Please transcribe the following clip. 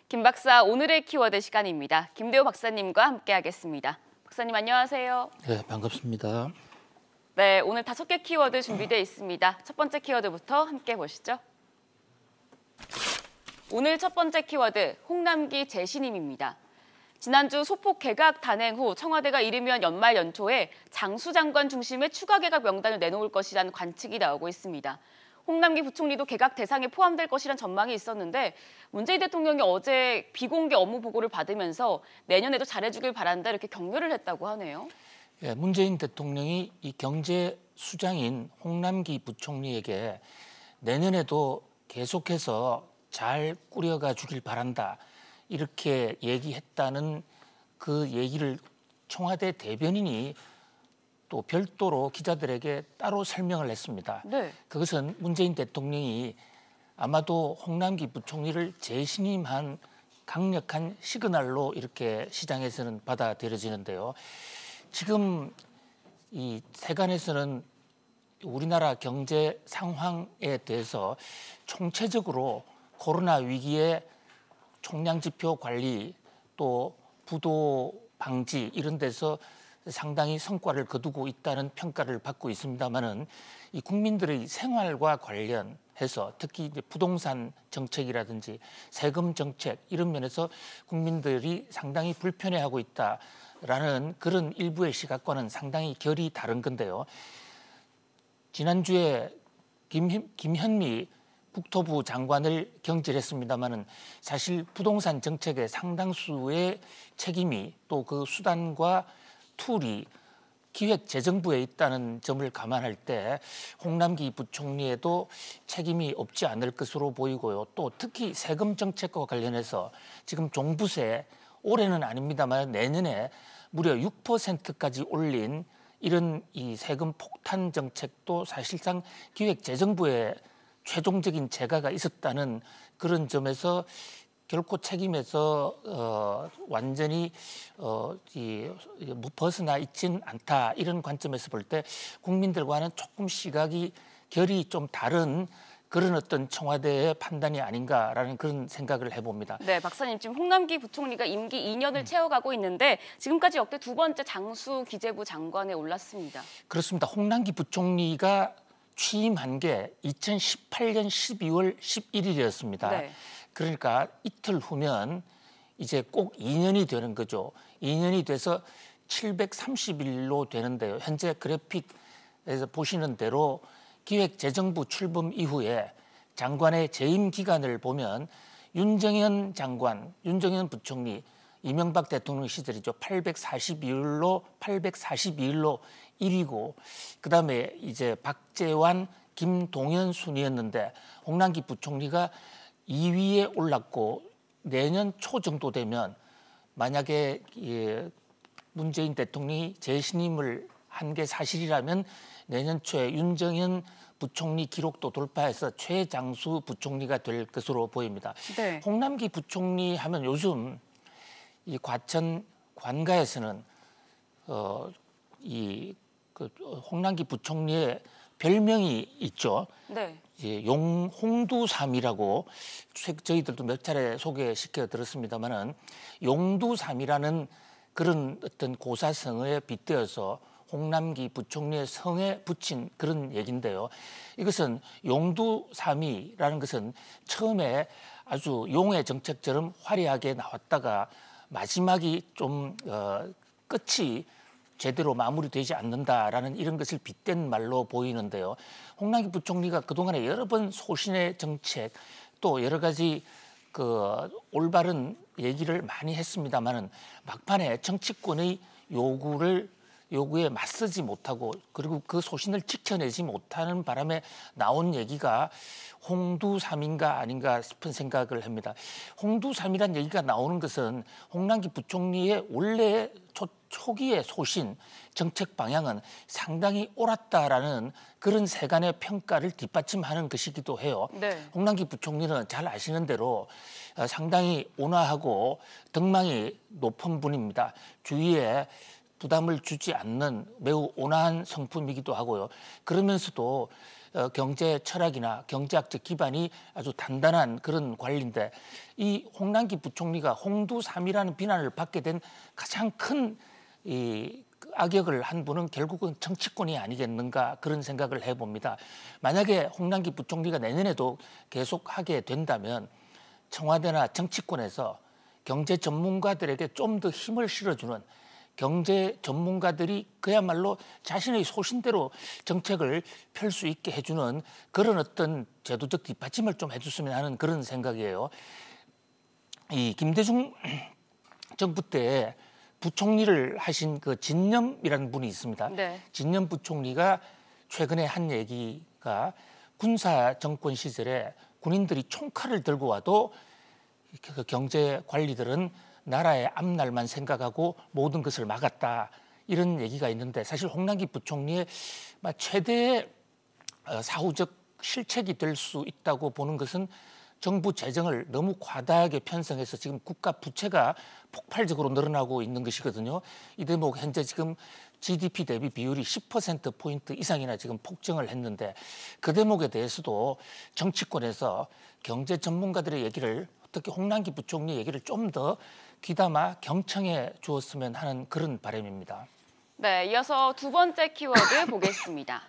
김 박사, 오늘의 키워드 시간입니다. 김대호 박사님과 함께하겠습니다. 박사님 안녕하세요. 네, 반갑습니다. 네, 오늘 5개 키워드 준비되어 있습니다. 첫 번째 키워드부터 함께 보시죠. 오늘 첫 번째 키워드, 홍남기 재신임입니다. 지난주 소폭 개각 단행 후 청와대가 이르면 연말 연초에 장수 장관 중심의 추가 개각 명단을 내놓을 것이라는 관측이 나오고 있습니다. 홍남기 부총리도 개각 대상에 포함될 것이란 전망이 있었는데 문재인 대통령이 어제 비공개 업무 보고를 받으면서 내년에도 잘해주길 바란다 이렇게 격려를 했다고 하네요. 예, 문재인 대통령이 이 경제 수장인 홍남기 부총리에게 내년에도 계속해서 잘 꾸려가 주길 바란다 이렇게 얘기했다는 그 얘기를 청와대 대변인이 또 별도로 기자들에게 따로 설명을 했습니다. 네. 그것은 문재인 대통령이 아마도 홍남기 부총리를 재신임한 강력한 시그널로 이렇게 시장에서는 받아들여지는데요. 지금 이 세간에서는 우리나라 경제 상황에 대해서 총체적으로 코로나 위기의 총량 지표 관리 또 부도 방지 이런 데서 상당히 성과를 거두고 있다는 평가를 받고 있습니다만은 이 국민들의 생활과 관련해서 특히 이제 부동산 정책이라든지 세금 정책 이런 면에서 국민들이 상당히 불편해하고 있다라는 그런 일부의 시각과는 상당히 결이 다른 건데요. 지난주에 김현미 국토부 장관을 경질했습니다마는 사실 부동산 정책의 상당수의 책임이 또 그 수단과 툴이 기획재정부에 있다는 점을 감안할 때 홍남기 부총리에도 책임이 없지 않을 것으로 보이고요. 또 특히 세금 정책과 관련해서 지금 종부세 올해는 아닙니다만 내년에 무려 6%까지 올린 이런 이 세금 폭탄 정책도 사실상 기획재정부에 최종적인 재가가 있었다는 그런 점에서 결코 책임에서 완전히 벗어나 있지는 않다 이런 관점에서 볼 때 국민들과는 조금 시각이 결이 좀 다른 그런 어떤 청와대의 판단이 아닌가라는 그런 생각을 해봅니다. 네, 박사님 지금 홍남기 부총리가 임기 2년을 채워가고 있는데 지금까지 역대 두 번째 장수 기재부 장관에 올랐습니다. 그렇습니다. 홍남기 부총리가 취임한 게 2018년 12월 11일이었습니다. 네. 그러니까 이틀 후면 이제 꼭 2년이 되는 거죠. 2년이 돼서 730일로 되는데요. 현재 그래픽에서 보시는 대로 기획재정부 출범 이후에 장관의 재임 기간을 보면 윤정현 장관, 윤정현 부총리, 이명박 대통령 시절이죠. 842일로 1위고 그다음에 이제 박재완, 김동연 순이었는데 홍남기 부총리가 2위에 올랐고 내년 초 정도 되면 만약에 문재인 대통령이 재신임을 한 게 사실이라면 내년 초에 윤정현 부총리 기록도 돌파해서 최장수 부총리가 될 것으로 보입니다. 네. 홍남기 부총리 하면 요즘 이 과천 관가에서는 홍남기 부총리의 별명이 있죠. 네. 용홍두삼이라고 저희들도 몇 차례 소개시켜 드렸습니다만은 용두삼이라는 그런 어떤 고사성에 빗대어서 홍남기 부총리의 성에 붙인 그런 얘기인데요. 이것은 용두삼이라는 것은 처음에 아주 용의 정책처럼 화려하게 나왔다가 마지막이 좀 끝이 제대로 마무리되지 않는다라는 이런 것을 빗댄 말로 보이는데요. 홍남기 부총리가 그동안에 여러 번 소신의 정책 또 여러 가지 그 올바른 얘기를 많이 했습니다마는 막판에 정치권의 요구에 맞서지 못하고 그리고 그 소신을 지켜내지 못하는 바람에 나온 얘기가 홍두삼인가 아닌가 싶은 생각을 합니다. 홍두삼이란 얘기가 나오는 것은 홍남기 부총리의 원래 초기의 소신, 정책 방향은 상당히 옳았다라는 그런 세간의 평가를 뒷받침하는 것이기도 해요. 네. 홍남기 부총리는 잘 아시는 대로 상당히 온화하고 덕망이 높은 분입니다. 주위에 부담을 주지 않는 매우 온화한 성품이기도 하고요. 그러면서도 경제 철학이나 경제학적 기반이 아주 단단한 그런 관리인데 이 홍남기 부총리가 홍두삼이라는 비난을 받게 된 가장 큰 악역을 한 분은 결국은 정치권이 아니겠는가 그런 생각을 해봅니다. 만약에 홍남기 부총리가 내년에도 계속하게 된다면 청와대나 정치권에서 경제 전문가들에게 좀 더 힘을 실어주는 경제 전문가들이 그야말로 자신의 소신대로 정책을 펼 수 있게 해주는 그런 어떤 제도적 뒷받침을 좀 해줬으면 하는 그런 생각이에요. 이 김대중 정부 때 부총리를 하신 그 진념이라는 분이 있습니다. 네. 진념 부총리가 최근에 한 얘기가 군사 정권 시절에 군인들이 총칼을 들고 와도 그 경제 관리들은 나라의 앞날만 생각하고 모든 것을 막았다. 이런 얘기가 있는데 사실 홍남기 부총리의 최대의 사후적 실책이 될 수 있다고 보는 것은 정부 재정을 너무 과다하게 편성해서 지금 국가 부채가 폭발적으로 늘어나고 있는 것이거든요. 이 대목 현재 지금 GDP 대비 비율이 10%포인트 이상이나 지금 폭증을 했는데 그 대목에 대해서도 정치권에서 경제 전문가들의 얘기를 특히 홍남기 부총리 얘기를 좀 더 귀담아 경청해 주었으면 하는 그런 바람입니다. 네, 이어서 두 번째 키워드 보겠습니다.